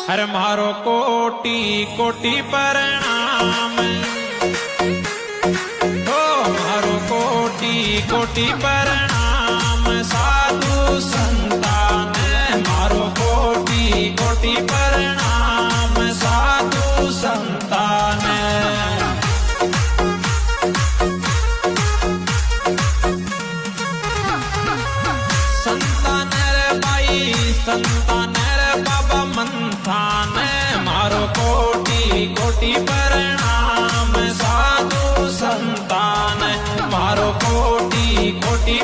अरे मारो कोटि कोटि प्रणाम, ओ मारो कोटि कोटि प्रणाम। साधु संतान मारो कोटि कोटि प्रणाम। साधु संतान संतान रे भाई संतान रे बाबा मंथान मारो कोटि कोटि प्रणाम। साधु संतान मारो कोटि कोटि